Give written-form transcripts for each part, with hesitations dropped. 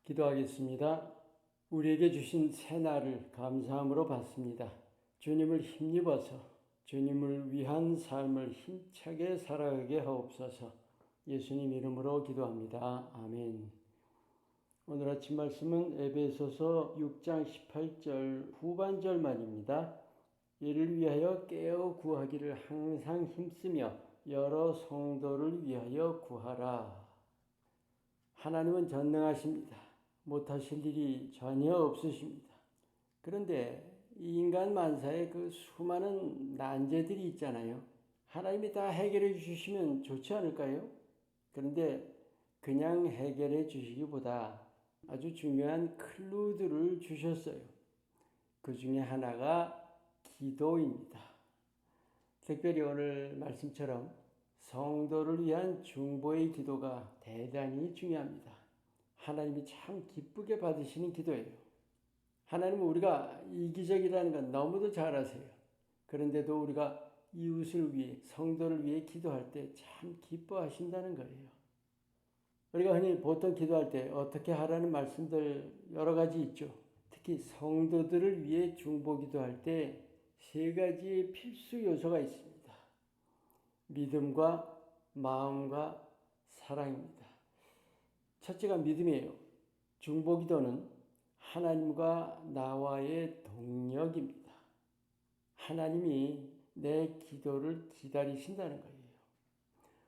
기도하겠습니다. 우리에게 주신 새날을 감사함으로 받습니다. 주님을 힘입어서 주님을 위한 삶을 힘차게 살아가게 하옵소서. 예수님 이름으로 기도합니다. 아멘. 오늘 아침 말씀은 에베소서 6장 18절 후반절 말입니다. 이를 위하여 깨어 구하기를 항상 힘쓰며 여러 성도를 위하여 구하라. 하나님은 전능하십니다. 못하실 일이 전혀 없으십니다. 그런데 이 인간 만사에 그 수많은 난제들이 있잖아요. 하나님이 다 해결해 주시면 좋지 않을까요? 그런데 그냥 해결해 주시기보다 아주 중요한 클루들을 주셨어요. 그 중에 하나가 기도입니다. 특별히 오늘 말씀처럼 성도를 위한 중보의 기도가 대단히 중요합니다. 하나님이 참 기쁘게 받으시는 기도예요. 하나님은 우리가 이기적이라는 건 너무도 잘 아세요. 그런데도 우리가 이웃을 위해, 성도를 위해 기도할 때 참 기뻐하신다는 거예요. 우리가 흔히 보통 기도할 때 어떻게 하라는 말씀들 여러 가지 있죠. 특히 성도들을 위해 중보 기도할 때 세 가지의 필수 요소가 있습니다. 믿음과 마음과 사랑입니다. 첫째가 믿음이에요. 중보 기도는 하나님과 나와의 동력입니다. 하나님이 내 기도를 기다리신다는 거예요.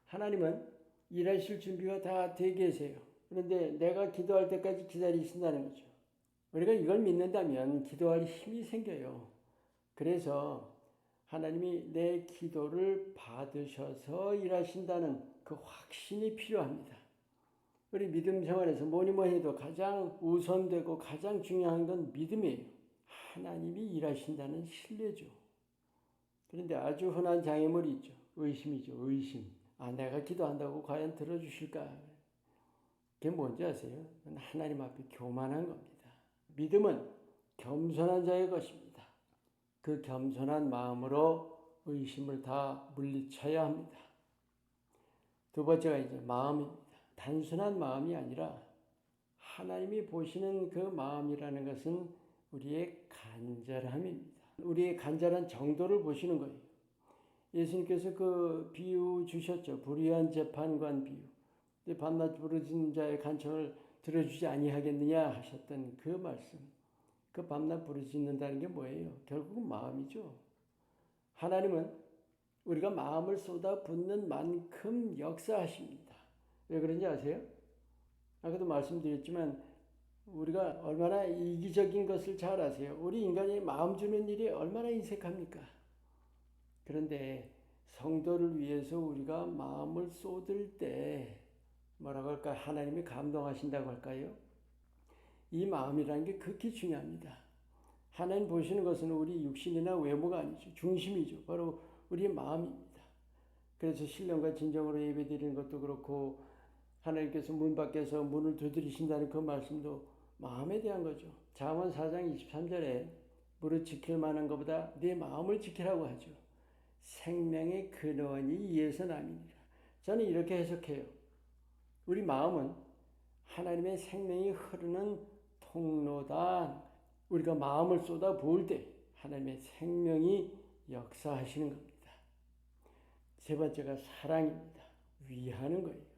하나님은 일하실 준비가 다 돼 계세요. 그런데 내가 기도할 때까지 기다리신다는 거죠. 우리가 이걸 믿는다면 기도할 힘이 생겨요. 그래서 하나님이 내 기도를 받으셔서 일하신다는 그 확신이 필요합니다. 우리 믿음 생활에서 뭐니 해도 가장 우선되고 가장 중요한 건 믿음이에요. 하나님이 일하신다는 신뢰죠. 그런데 아주 흔한 장애물이 있죠. 의심이죠. 의심. 내가 기도한다고 과연 들어주실까? 그게 뭔지 아세요? 하나님 앞에 교만한 겁니다. 믿음은 겸손한 자의 것입니다. 그 겸손한 마음으로 의심을 다 물리쳐야 합니다. 두 번째가 이제 마음입니다. 단순한 마음이 아니라 하나님이 보시는 그 마음이라는 것은 우리의 간절함입니다. 우리의 간절한 정도를 보시는 거예요. 예수님께서 그 비유 주셨죠. 불의한 재판관 비유. 밤낮 부르짖는 자의 간청을 들어주지 아니하겠느냐 하셨던 그 말씀. 그 밤낮 부르짖는다는 게 뭐예요? 결국은 마음이죠. 하나님은 우리가 마음을 쏟아붓는 만큼 역사하십니다. 왜 그런지 아세요? 아까도 말씀드렸지만 우리가 얼마나 이기적인 것을 잘 아세요. 우리 인간이 마음 주는 일이 얼마나 인색합니까? 그런데 성도를 위해서 우리가 마음을 쏟을 때 뭐라고 할까? 하나님이 감동하신다고 할까요? 이 마음이라는 게 극히 중요합니다. 하나님 보시는 것은 우리 육신이나 외모가 아니죠. 중심이죠. 바로 우리의 마음입니다. 그래서 신령과 진정으로 예배드리는 것도 그렇고 하나님께서 문 밖에서 문을 두드리신다는 그 말씀도 마음에 대한 거죠. 잠언 4장 23절에 무릇 지킬 만한 것보다 내 마음을 지키라고 하죠. 생명의 근원이 이에서 남이니라. 저는 이렇게 해석해요. 우리 마음은 하나님의 생명이 흐르는 통로다. 우리가 마음을 쏟아 부을 때 하나님의 생명이 역사하시는 겁니다. 세 번째가 사랑입니다. 위하는 거예요.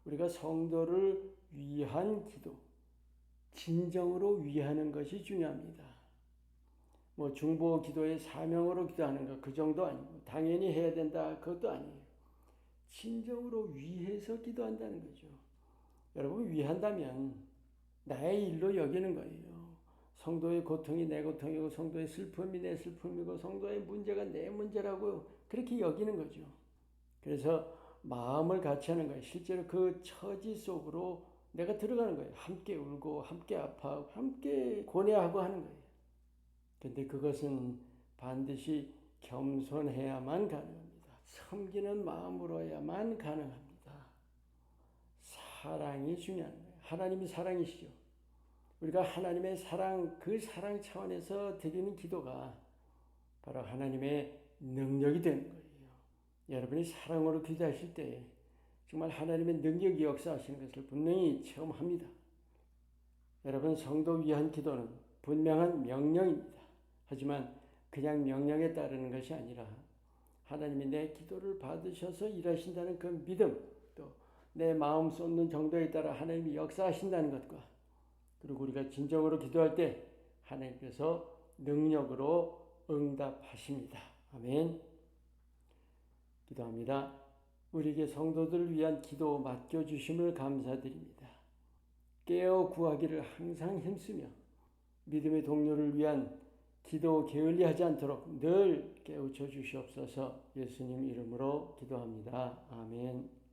우리가 성도를 위한 기도, 진정으로 위하는 것이 중요합니다. 중보 기도의 사명으로 기도하는 것, 그 정도 아니고, 당연히 해야 된다, 그것도 아니에요. 진정으로 위해서 기도한다는 거죠. 여러분, 위한다면 나의 일로 여기는 거예요. 성도의 고통이 내 고통이고 성도의 슬픔이 내 슬픔이고 성도의 문제가 내 문제라고 그렇게 여기는 거죠. 그래서 마음을 같이 하는 거예요. 실제로 그 처지 속으로 내가 들어가는 거예요. 함께 울고 함께 아파하고 함께 고뇌하고 하는 거예요. 그런데 그것은 반드시 겸손해야만 가능합니다. 섬기는 마음으로야만 가능합니다. 사랑이 중요한 거예요. 하나님이 사랑이시죠. 우리가 하나님의 사랑, 그 사랑 차원에서 드리는 기도가 바로 하나님의 능력이 되는 거예요. 여러분이 사랑으로 기도하실 때 정말 하나님의 능력이 역사하시는 것을 분명히 체험합니다. 여러분, 성도 위한 기도는 분명한 명령입니다. 하지만 그냥 명령에 따르는 것이 아니라 하나님이 내 기도를 받으셔서 일하신다는 그 믿음, 또 내 마음 쏟는 정도에 따라 하나님이 역사하신다는 것과, 그리고 우리가 진정으로 기도할 때 하나님께서 능력으로 응답하십니다. 아멘. 기도합니다. 우리에게 성도들을 위한 기도 맡겨주심을 감사드립니다. 깨어 구하기를 항상 힘쓰며 믿음의 동료를 위한 기도 게을리하지 않도록 늘 깨우쳐 주시옵소서. 예수님 이름으로 기도합니다. 아멘.